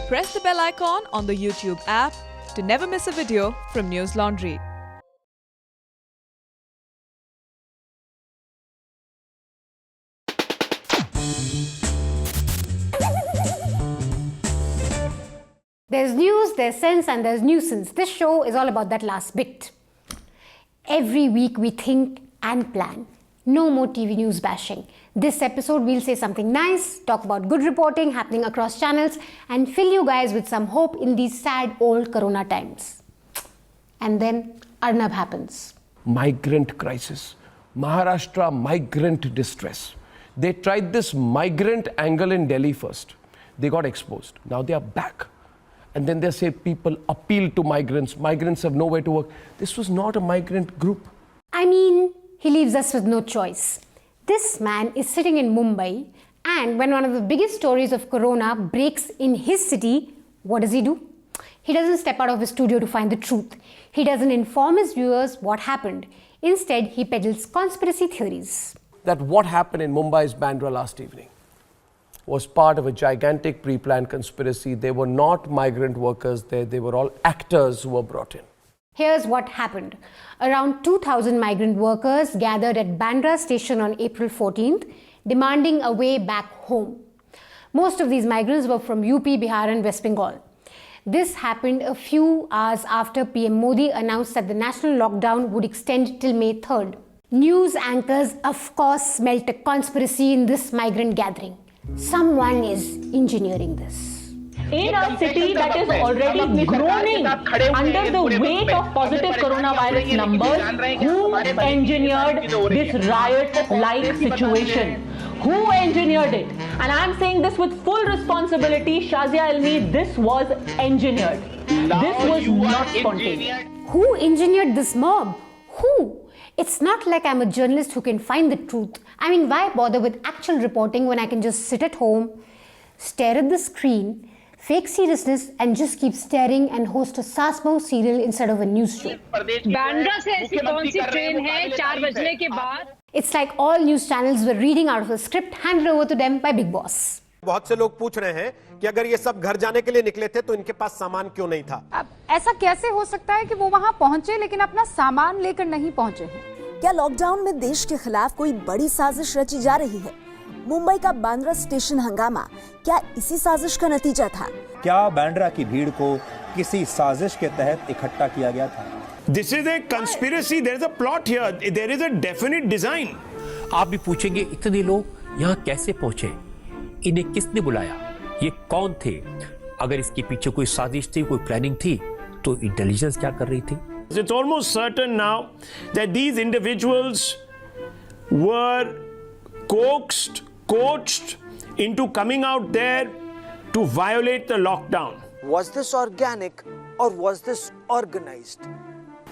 Press the bell icon on the YouTube app to never miss a video from News Laundry. There's news, there's sense, and there's nuisance. This show is all about that last bit. Every week we think and plan. No more TV news bashing. This episode we'll say something nice, talk about good reporting happening across channels, and fill you guys with some hope in these sad old corona times. And then Arnab happens. Migrant crisis. Maharashtra migrant distress. They tried this migrant angle in Delhi first. They got exposed. Now they are back. And then they say people appeal to migrants. Migrants have nowhere to work. This was not a migrant group. I mean, he leaves us with no choice. This man is sitting in Mumbai, and when one of the biggest stories of corona breaks in his city, what does he do? He doesn't step out of his studio to find the truth. He doesn't inform his viewers what happened. Instead, he peddles conspiracy theories. That what happened in Mumbai's Bandra last evening was part of a gigantic pre-planned conspiracy. They were not migrant workers there. They were all actors who were brought in. Here's what happened. Around 2,000 migrant workers gathered at Bandra station on April 14th, demanding a way back home. Most of these migrants were from UP, Bihar and West Bengal. This happened a few hours after PM Modi announced that the national lockdown would extend till May 3rd. News anchors, of course, smelt a conspiracy in this migrant gathering. Someone is engineering this. In a city that is already groaning under the weight of positive coronavirus numbers, who engineered this riot-like situation? Who engineered it? And I'm saying this with full responsibility, Shazia Ilmi, this was engineered. This was not spontaneous. Who engineered this mob? Who? It's not like I'm a journalist who can find the truth. I mean, why bother with actual reporting when I can just sit at home, stare at the screen, fake seriousness and just keep staring and host a Sasmo serial instead of a news show. Bandra से ऐसी कौन सी train है 4 बजने के बाद? It's like all news channels were reading out of a script handed over to them by Big Boss. बहुत से लोग पूछ रहे हैं कि अगर ये सब घर जाने के लिए निकले थे तो इनके पास सामान क्यों नहीं था? अब ऐसा कैसे हो सकता है कि वो वहां पहुंचे लेकिन अपना सामान लेकर नहीं पहुंचे हैं? क्या लॉकडाउन में देश के खिलाफ कोई बड़ी साजिश रची जा रही है? मुंबई का बांद्रा स्टेशन हंगामा क्या इसी साजिश का नतीजा था? क्या बांद्रा की भीड़ को किसी साजिश के तहत इकट्ठा किया गया था? This is a conspiracy. There is a plot here. There is a definite design. आप भी पूछेंगे इतने लोग यहाँ कैसे पहुंचे? इन्हें किसने बुलाया? ये कौन थे? अगर इसके पीछे कोई साजिश थी, कोई प्लानिंग थी, तो इंटेलिजेंस क्या कर रही थी? It's almost certain now that these individuals were coaxed, coached into coming out there to violate the lockdown. Was this organic or was this organized?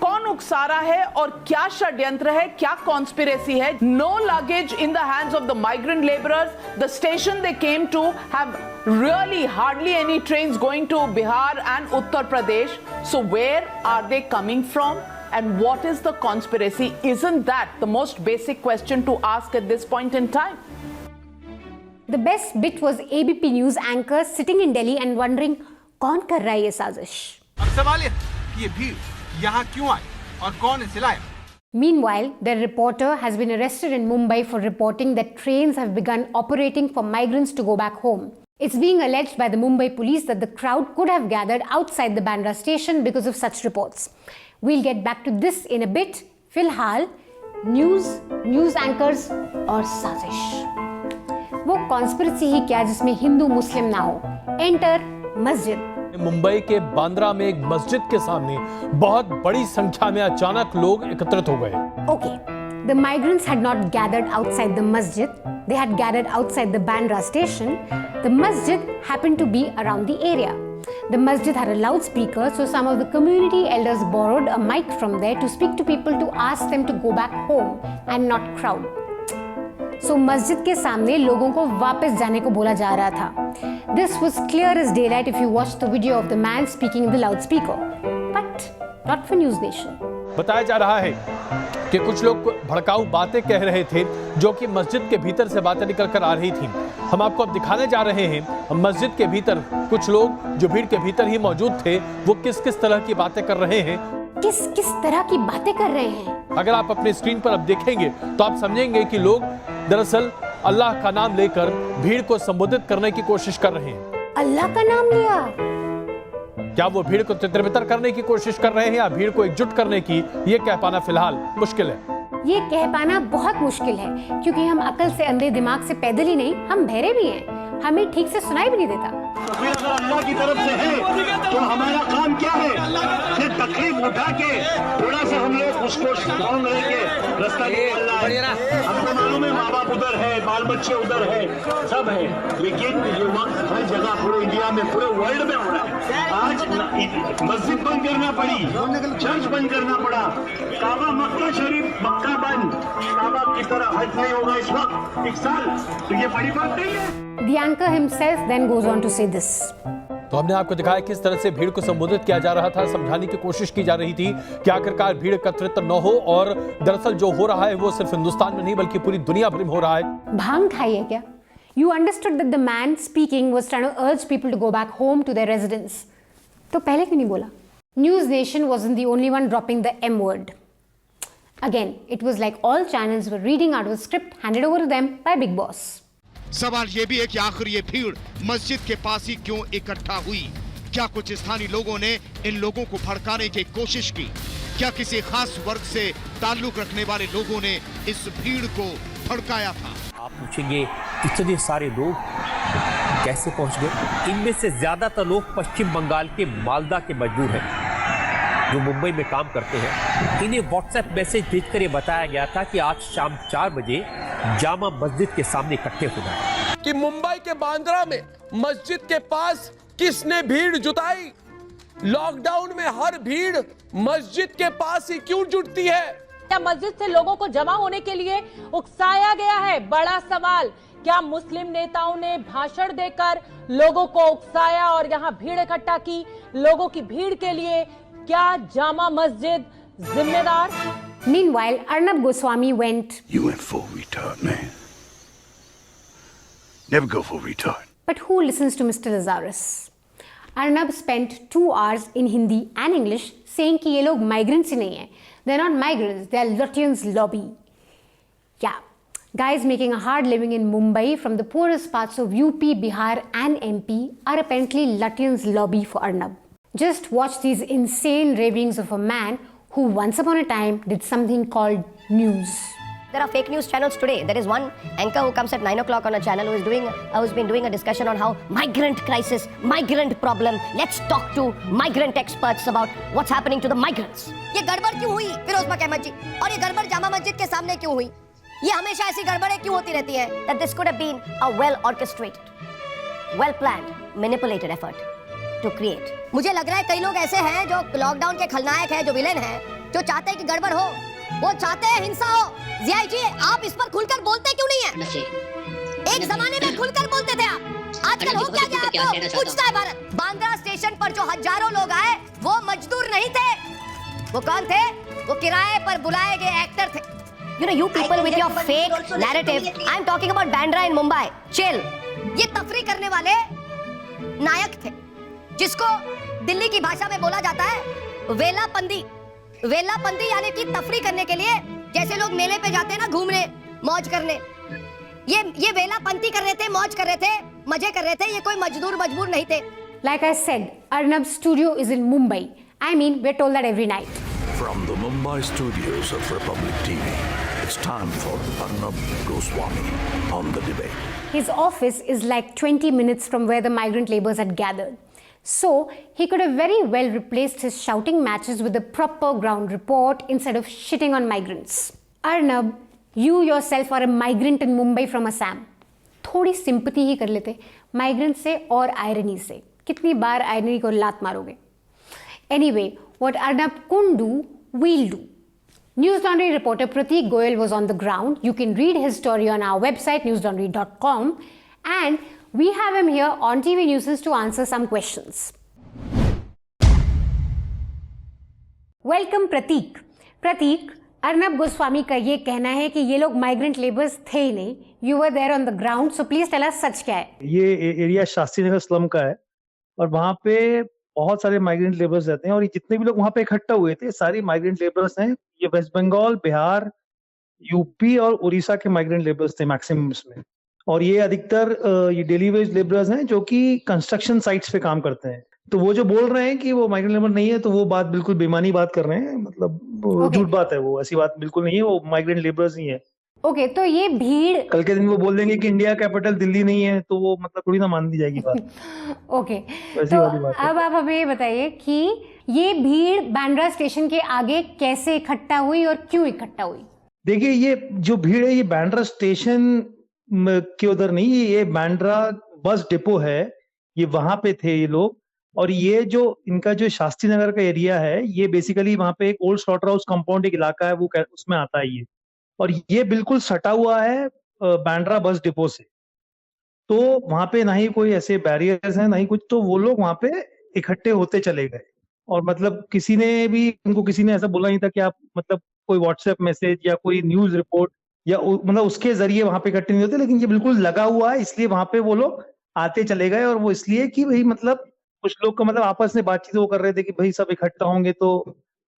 कौन उकसा रहा है और क्या षड्यंत्र है, क्या कॉन्स्पिरेसी है? No luggage in the hands of the migrant laborers. The station they came to have really hardly any trains going to Bihar and Uttar Pradesh. So where are they coming from? And what is the conspiracy? Isn't that the most basic question to ask at this point in time? The best bit was ABP News anchor sitting in Delhi and wondering, कौन कर रहा है ये साजिश? अब सवाल ये भीड़ यहाँ क्यों आई और कौन इसे लाया? Meanwhile, their reporter has been arrested in Mumbai for reporting that trains have begun operating for migrants to go back home. It's being alleged by the Mumbai police that the crowd could have gathered outside the Bandra station because of such reports. We'll get back to this in a bit. Filhal, news anchors और साजिश. वो conspiracy ही क्या जिसमें हिंदू मुस्लिम ना हो. Enter मस्जिद. मुंबई के बांद्रा में एक मस्जिद के सामने बहुत बड़ी संख्या में अचानक लोग एकत्रित हो गए. Okay, the migrants had not gathered outside the masjid. They had gathered outside the Bandra station. The masjid happened to be around the area. The masjid had a loudspeaker, so some of the community elders borrowed a mic from there to speak to people to ask them to go back home and not crowd. So मस्जिद के सामने लोगों को वापस जाने को बोला जा रहा था. This was clear as daylight if you watched the video of the man speaking in the loudspeaker. But not for News Nation. बताया जा रहा है कि कुछ लोग भड़काऊ बातें कह रहे थे जो कि मस्जिद के भीतर से बातें निकल कर आ रही थी। हम आपको अब दिखाने जा रहे हैं मस्जिद के भीतर कुछ लोग जो भीड़ के भीतर ही मौजूद थे वो किस किस तरह की बातें कर रहे हैं। किस तरह की बातें कर रहे हैं? अगर आप अपने स्क्रीन पर अब देखेंगे तो आप समझेंगे कि लोग दरअसल अल्लाह का नाम लेकर भीड़ को संबोधित करने की कोशिश कर रहे हैं। अल्लाह का नाम लिया? क्या वो भीड़ को तितर-बितर करने की कोशिश कर रहे हैं या भीड़ को एकजुट करने की, ये कह पाना फिलहाल मुश्किल है। ये कह पाना बहुत मुश्किल है क्योंकि हम अकल से अंधे, दिमाग से पैदल ही नहीं, हम बहरे भी हैं। हमें ठीक से सुनाई भी नहीं देता। तो फिर अगर अल्लाह की तरफ से है तो हमारा काम क्या है? फिर तकलीफ उठा के थोड़ा सा हम लोग उसको स्ट्रॉन्ग रह के रास्ता निकालना है। हमको मालूम है माँ बाप उधर है, बाल बच्चे उधर है, सब है, लेकिन ये वक्त हर जगह पूरे इंडिया में, पूरे वर्ल्ड में हो रहा है। आज मस्जिद बंद करना पड़ी, चर्च बंद करना पड़ा, काबा मक्का शरीफ मक्का बंद, काबा की तरह हज नहीं होगा इस वक्त 1 साल, तो ये बड़ी बात नहीं है। The anchor himself then goes on to say this. तो हमने आपको दिखाया किस तरह से भीड़ को संबोधित किया जा रहा था, समझाने की कोशिश की जा रही थी कि आखिरकार भीड़ एकत्रित न हो और दरअसल जो हो रहा है वो सिर्फ हिंदुस्तान में नहीं बल्कि पूरी दुनिया भर में हो रहा है। भांग खाई है क्या? You understood that the man speaking was trying to urge people to go back home to their residence. तो पहले क्यों नहीं बोला? News Nation wasn't the only one dropping the M word. Again, it was like all channels were reading out of a script handed over to them by Big Boss. सवाल ये भी है कि आखिर ये भीड़ मस्जिद के पास ही क्यों इकट्ठा हुई? क्या कुछ स्थानीय लोगों ने इन लोगों को भड़काने की कोशिश की? क्या किसी खास वर्ग से ताल्लुक रखने वाले लोगों ने इस भीड़ को भड़काया था? आप पूछेंगे इतने सारे लोग कैसे पहुंच गए? इनमें से ज्यादातर लोग पश्चिम बंगाल के मालदा के मजदूर हैं जो मुंबई में काम करते हैं। इन्हें व्हाट्सएप मैसेज भेजकर ये बताया गया था कि आज शाम 4 बजे जामा मस्जिद के सामने इकट्ठे होना है। कि मुंबई के बांद्रा में मस्जिद के पास किसने भीड़ जुटाई? लॉकडाउन में हर भीड़ मस्जिद के पास ही क्यों जुटती है? क्या मस्जिद से लोगों को जमा होने के लिए उकसाया गया है? बड़ा सवाल। क्या मुस्लिम नेताओं ने भाषण देकर लोगों को उकसाया और यहाँ भीड़ इकट्ठा की? लोगों की भीड़ के लिए क्या जामा मस्जिद जिम्मेदार? Meanwhile, Arnab Goswami went, You went for return, man. Never go for return. But who listens to Mr. Lazarus? Arnab spent 2 hours in Hindi and English saying कि ये लोग migrants ही नहीं हैं. They're not migrants, they're Lutyens lobby. Yeah, guys making a hard living in Mumbai from the poorest parts of UP, Bihar and MP are apparently Lutyens lobby for Arnab. Just watch these insane ravings of a man who once upon a time did something called news. There are fake news channels today. There is one anchor who comes at 9 o'clock on a channel who's been doing a discussion on how migrant crisis, migrant problem. Let's talk to migrant experts about what's happening to the migrants. ये गड़बड़ क्यों हुई फिरोज अहमद जी? और ये गड़बड़ जामा मस्जिद के सामने क्यों हुई? ये हमेशा ऐसी गड़बड़ें क्यों होती रहती है? That this could have been a well orchestrated, well planned, manipulated effort to create. मुझे लग रहा है कई लोग ऐसे हैं जो लॉकडाउन के खलनायक हैं, जो विलेन हैं, जो चाहते हैं कि गड़बड़ हो, वो चाहते हैं हिंसा हो। जिया जी, आप इस पर खुलकर बोलते क्यों नहीं है? एक जमाने में खुलकर बोलते थे आप, आजकल हो क्या गया आपको? पूछता है भारत। बांद्रा स्टेशन पर जो हजारों लोग आए वो मजदूर नहीं थे। वो कौन थे? वो किराए पर बुलाए गए एक्टर थे। You know, you people with your fake narrative. I'm talking about Bandra in Mumbai. Chill. ये तफरी करने वाले नायक थे जिसको दिल्ली की भाषा में बोला जाता है वेलापंदी। वेलापंदी यानी कि तफरी करने के लिए, जैसे लोग मेले पे जाते हैं ना घूमने, मौज करने, ये वेलापंती कर रहे थे, मौज कर रहे थे, मजे कर रहे थे। ये कोई मजदूर नहीं थे। Like I said, Arnab's studio is in Mumbai. I mean, we're told that every night. From the Mumbai studios of Republic TV, it's time for Arnab Goswami on the debate. His office is like 20 minutes from where the migrant laborers had gathered. So, he could have very well replaced his shouting matches with a proper ground report instead of shitting on migrants. Arnab, you yourself are a migrant in Mumbai from Assam. थोड़ी sympathy ही कर लेते migrant से और irony से. कितनी बार irony को लात मारोगे? Anyway, what Arnab couldn't do, we'll do. News Laundry reporter Pratik Goyal was on the ground. You can read his story on our website newslaundry.com, and we have him here on TV News to answer some questions. Welcome Pratik. Pratik, Arnab Goswami का ये कहना है कि ये लोग migrant labours थे ही नहीं, you were there on the ground, so please tell us सच क्या है। ये एरिया शास्त्री नगर स्लम का है और वहाँ पे बहुत सारे माइग्रेंट लेबर्स रहते हैं और ये जितने भी लोग वहाँ पे इकट्ठा हुए थे सारी माइग्रेंट लेबर्स हैं। ये वेस्ट बंगाल, बिहार, यूपी और उड़ीसा के माइग्रेंट लेबर्स थे मैक्सिमम इसमें। और ये अधिकतर ये डेली वेज लेबरर्स हैं जो कि कंस्ट्रक्शन साइट्स पे काम करते हैं। तो वो जो बोल रहे हैं कि वो माइग्रेंट लेबर नहीं है, तो वो बात बिल्कुल बेईमानी बात कर रहे हैं, मतलब झूठ बात है, वो ऐसी बात बिल्कुल नहीं है, वो माइग्रेंट लेबरर्स ही है। ओके, तो ये भीड़ कल के दिन वो बोल देंगे कि इंडिया कैपिटल दिल्ली नहीं है, तो वो मतलब थोड़ी ना मान दी जाएगी बात। ओके, तो अब आप हमें ये बताइए कि ये भीड़ बांद्रा स्टेशन के आगे कैसे इकट्ठा हुई और क्यों इकट्ठा हुई? देखिए, ये जो भीड़ है ये बांद्रा स्टेशन के उधर नहीं, ये बांद्रा बस डिपो है, ये वहां पे थे ये लोग। और ये जो इनका जो शास्त्री नगर का एरिया है, ये बेसिकली वहां पे एक ओल्ड स्लॉटर हाउस कंपाउंड एक इलाका है, वो उसमें आता है ये। और ये बिल्कुल सटा हुआ है बांद्रा बस डिपो से, तो वहां पे ना ही कोई ऐसे बैरियर्स हैं ना ही कुछ, तो वो लोग वहां पे इकट्ठे होते चले गए। और मतलब किसी ने भी उनको किसी ने ऐसा बोला नहीं था कि आप मतलब कोई व्हाट्सएप मैसेज या कोई न्यूज रिपोर्ट या मतलब उसके जरिए वहां पे इकट्ठे नहीं होते, लेकिन ये बिल्कुल लगा हुआ है, इसलिए वहां पे वो लोग आते चले गए। और वो इसलिए कि भाई मतलब कुछ लोग का मतलब आपस में बातचीत वो कर रहे थे कि भाई सब इकट्ठा होंगे तो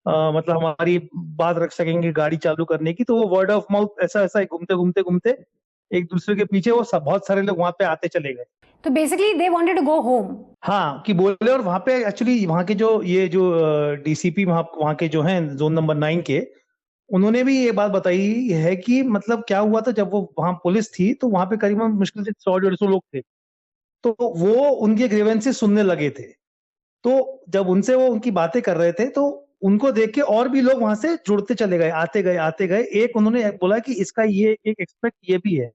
मतलब हमारी बात रख सकेंगे गाड़ी चालू करने की, तो वो वर्ड ऑफ माउथ ऐसा घूमते घूमते एक दूसरे के पीछे वो बहुत सारे लोग वहां पे आते चले गए। तो basically they wanted to go home. हाँ, कि बोले। और वहां पे एक्चुअली वहां के जो डीसीपी वहां के जो हैं जोन नंबर 9 के, उन्होंने भी ये बात बताई है कि मतलब क्या हुआ था जब वो वहां पुलिस थी, तो वहां पे करीबन मुश्किल से 100-150 लोग थे, तो वो उनके ग्रीवेंसेस सुनने लगे थे। तो जब उनसे वो उनकी बातें कर रहे थे, तो उनको देख के और भी लोग वहां से जुड़ते चले गए, आते गए। एक उन्होंने बोला कि इसका ये एक एक्सपेक्ट ये भी है।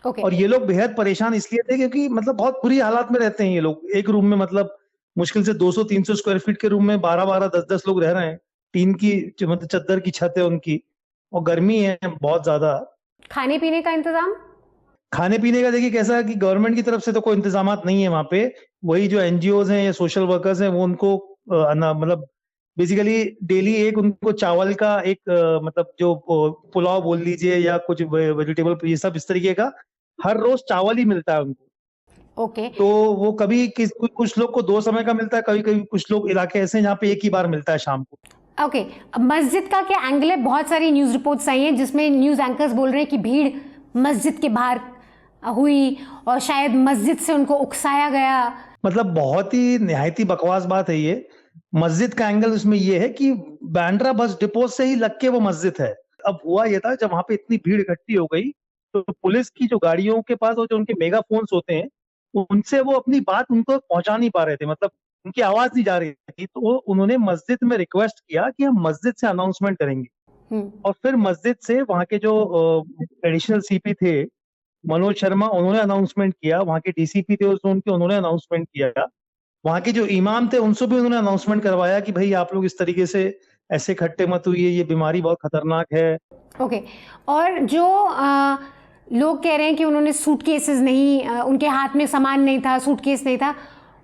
और ये लोग बेहद परेशान इसलिए थे क्योंकि मतलब बहुत बुरी हालात में रहते हैं ये लोग। एक रूम में मतलब मुश्किल से 200-300 स्क्वायर फीट के रूम में 12-12, 10-10 लोग रह रहे हैं। टीन की मतलब चद्दर की छत है उनकी, और गर्मी है बहुत ज्यादा। खाने पीने का इंतजाम? खाने पीने का देखिए कैसा है कि गवर्नमेंट की तरफ से तो कोई इंतजामात नहीं है वहां पे। वही जो एनजीओज हैं या सोशल वर्कर्स हैं वो उनको मतलब बेसिकली डेली एक उनको चावल का एक मतलब जो पुलाव बोल लीजिए या कुछ वेजिटेबल, ये सब इस तरीके का हर रोज चावल ही मिलता है उनको। ओके। तो वो कभी कुछ लोग को 2 समय का मिलता है, कभी कुछ लोग इलाके ऐसे हैं जहाँ पे एक ही बार मिलता है शाम को। ओके, मस्जिद का क्या एंगल है? बहुत सारी न्यूज रिपोर्ट्स आई हैं जिसमें न्यूज एंकर्स बोल रहे हैं कि भीड़ मस्जिद के बाहर हुई और शायद मस्जिद से उनको उकसाया गया। मतलब बहुत ही निहायत ही बकवास बात है ये। मस्जिद का एंगल उसमें ये है कि बांद्रा बस डिपो से ही लग के वो मस्जिद है। अब हुआ ये था, जब वहां पे इतनी भीड़ इकट्ठी हो गई तो पुलिस की जो गाड़ियों के पास जो उनके मेगाफोन्स होते हैं, उनसे वो अपनी बात उनको पहुंचा नहीं पा रहे थे, मतलब उनकी आवाज नहीं जा रही थी। तो उन्होंने मस्जिद में रिक्वेस्ट किया कि हम मस्जिद से अनाउंसमेंट करेंगे। और फिर मस्जिद से वहां के जो एडिशनल सीपी थे मनोज शर्मा, उन्होंने अनाउंसमेंट किया। वहां के डीसीपी थे उन्होंने अनाउंसमेंट किया। वहां के जो इमाम थे उनसे भी उन्होंने अनाउंसमेंट करवाया कि भाई आप लोग इस तरीके से ऐसे इकट्ठे मत हुई, ये बीमारी बहुत खतरनाक है। ओके। और जो लोग कह रहे हैं कि उन्होंने सूटकेसेस नहीं, उनके हाथ में सामान नहीं था, सूटकेस नहीं था,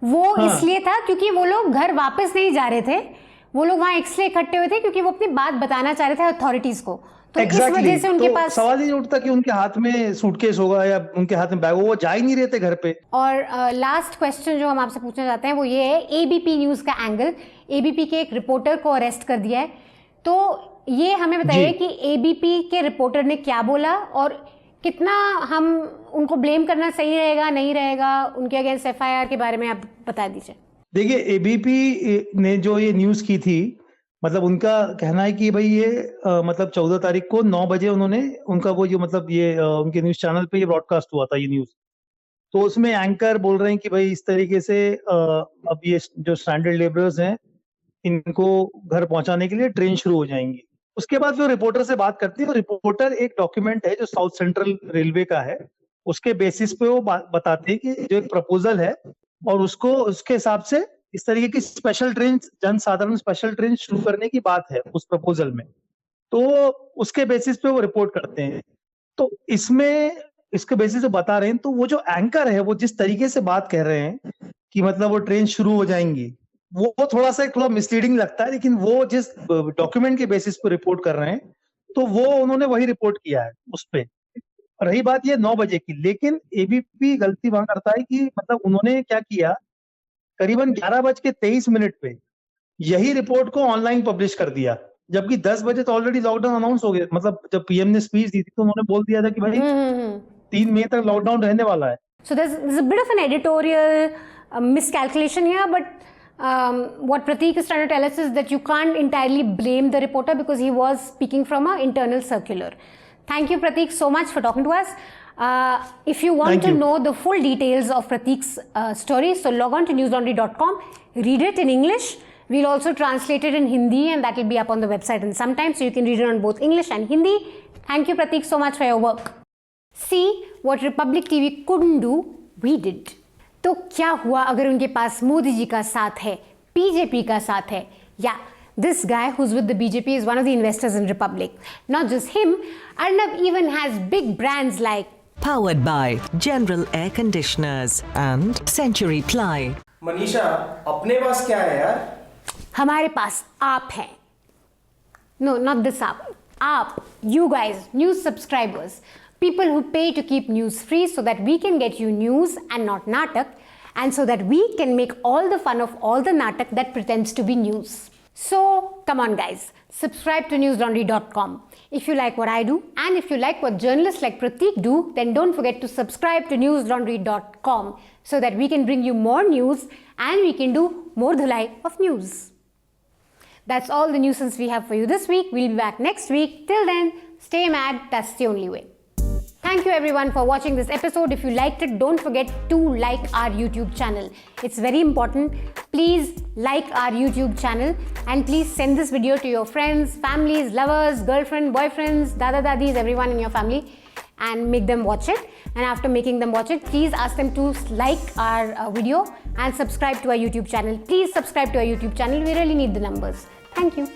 वो इसलिए था क्योंकि वो लोग घर वापस नहीं जा रहे थे। वो लोग वहां इसलिए इकट्ठे हुए थे क्योंकि वो अपनी बात बताना चाह रहे थे अथॉरिटीज को। तो इस वजह से उनके पास सवाल ही नहीं उठता कि उनके हाथ में सूटकेस होगा या उनके हाथ में बैग होगा, वो जा ही नहीं रहे थे घर पे। और लास्ट क्वेश्चन जो हम आपसे पूछना चाहते हैं वो ये है, एबीपी न्यूज का एंगल। एबीपी के एक रिपोर्टर को अरेस्ट कर दिया है, तो ये हमें बताइए कि एबीपी के रिपोर्टर ने क्या बोला और कितना हम उनको ब्लेम करना सही रहेगा नहीं रहेगा, उनके अगेंस्ट एफआईआर के बारे में आप बता दीजिए। देखिए, एबीपी ने जो ये न्यूज की थी, मतलब उनका कहना है कि भाई ये मतलब 14 तारीख को 9 बजे उन्होंने उनका वो जो मतलब ये उनके न्यूज चैनल पे ये ब्रॉडकास्ट हुआ था ये न्यूज। तो उसमें एंकर बोल रहे हैं कि भाई इस तरीके से अब ये जो स्टैंडर्ड लेबरर्स हैं इनको घर पहुंचाने के लिए ट्रेन शुरू हो जाएंगी। उसके बाद जो रिपोर्टर से बात करती है, तो रिपोर्टर एक डॉक्यूमेंट है जो साउथ सेंट्रल रेलवे का है, उसके बेसिस पे वो बताते हैं कि जो एक प्रपोजल है और उसको उसके हिसाब से इस तरीके की स्पेशल ट्रेन, जनसाधारण स्पेशल ट्रेन शुरू करने की बात है उस प्रपोजल में। तो उसके बेसिस पे वो रिपोर्ट करते हैं। तो इसमें इसके बेसिस पे बता रहे हैं, तो वो जो एंकर है वो जिस तरीके से बात कह रहे हैं कि मतलब वो ट्रेन शुरू हो जाएंगी, वो थोड़ा मिसलीडिंग लगता है। लेकिन वो जिस डॉक्यूमेंट के बेसिस पे रिपोर्ट कर रहे हैं तो वो उन्होंने वही रिपोर्ट किया है उस पे। रही बात ये 9 बजे की, लेकिन एबीपी गलती वहां करता है कि मतलब उन्होंने क्या किया, करीबन 11:23 पे यही रिपोर्ट को ऑनलाइन पब्लिश कर दिया, जबकि 10 बजे तो ऑलरेडी लॉकडाउन अनाउंस हो गया। मतलब जब पीएम ने स्पीच दी थी तो उन्होंने बोल दिया था कि भाई 3 मई तक लॉकडाउन रहने वाला है। So there's a bit of an editorial miscalculation here, but what Prateek is trying to tell us is that you can't entirely blame the reporter because he was speaking from an internal circular. Thank you, Prateek, so much for talking to us. If you want to know the full details of Prateek's story, so log on to newslaundry.com, read it in English. We'll also translate it in Hindi, and that will be up on the website in some time, so you can read it on both English and Hindi. Thank you, Prateek, so much for your work. See what Republic TV couldn't do, we did. तो क्या हुआ अगर उनके पास मोदी जी का साथ है, BJP का साथ है? Yeah, this guy who's with the BJP is one of the investors in Republic. Not just him, Arnab even has big brands like Powered by General Air Conditioners and Century Ply. Manisha, अपने पास क्या है यार? हमारे पास आप हैं. No, not this app. App, you guys, news subscribers. People who pay to keep news free so that we can get you news and not natak, and so that we can make all the fun of all the natak that pretends to be news. So, come on guys, subscribe to newslaundry.com. If you like what I do, and if you like what journalists like Prateek do, then don't forget to subscribe to newslaundry.com so that we can bring you more news and we can do more dhulai of news. That's all the nuisance we have for you this week. We'll be back next week. Till then, stay mad, that's the only way. Thank you everyone for watching this episode. If you liked it, don't forget to like our YouTube channel. It's very important. Please like our YouTube channel and please send this video to your friends, families, lovers, girlfriend, boyfriends, dada dadis, everyone in your family, and make them watch it. And after making them watch it, please ask them to like our video and subscribe to our YouTube channel. Please subscribe to our YouTube channel. We really need the numbers. Thank you.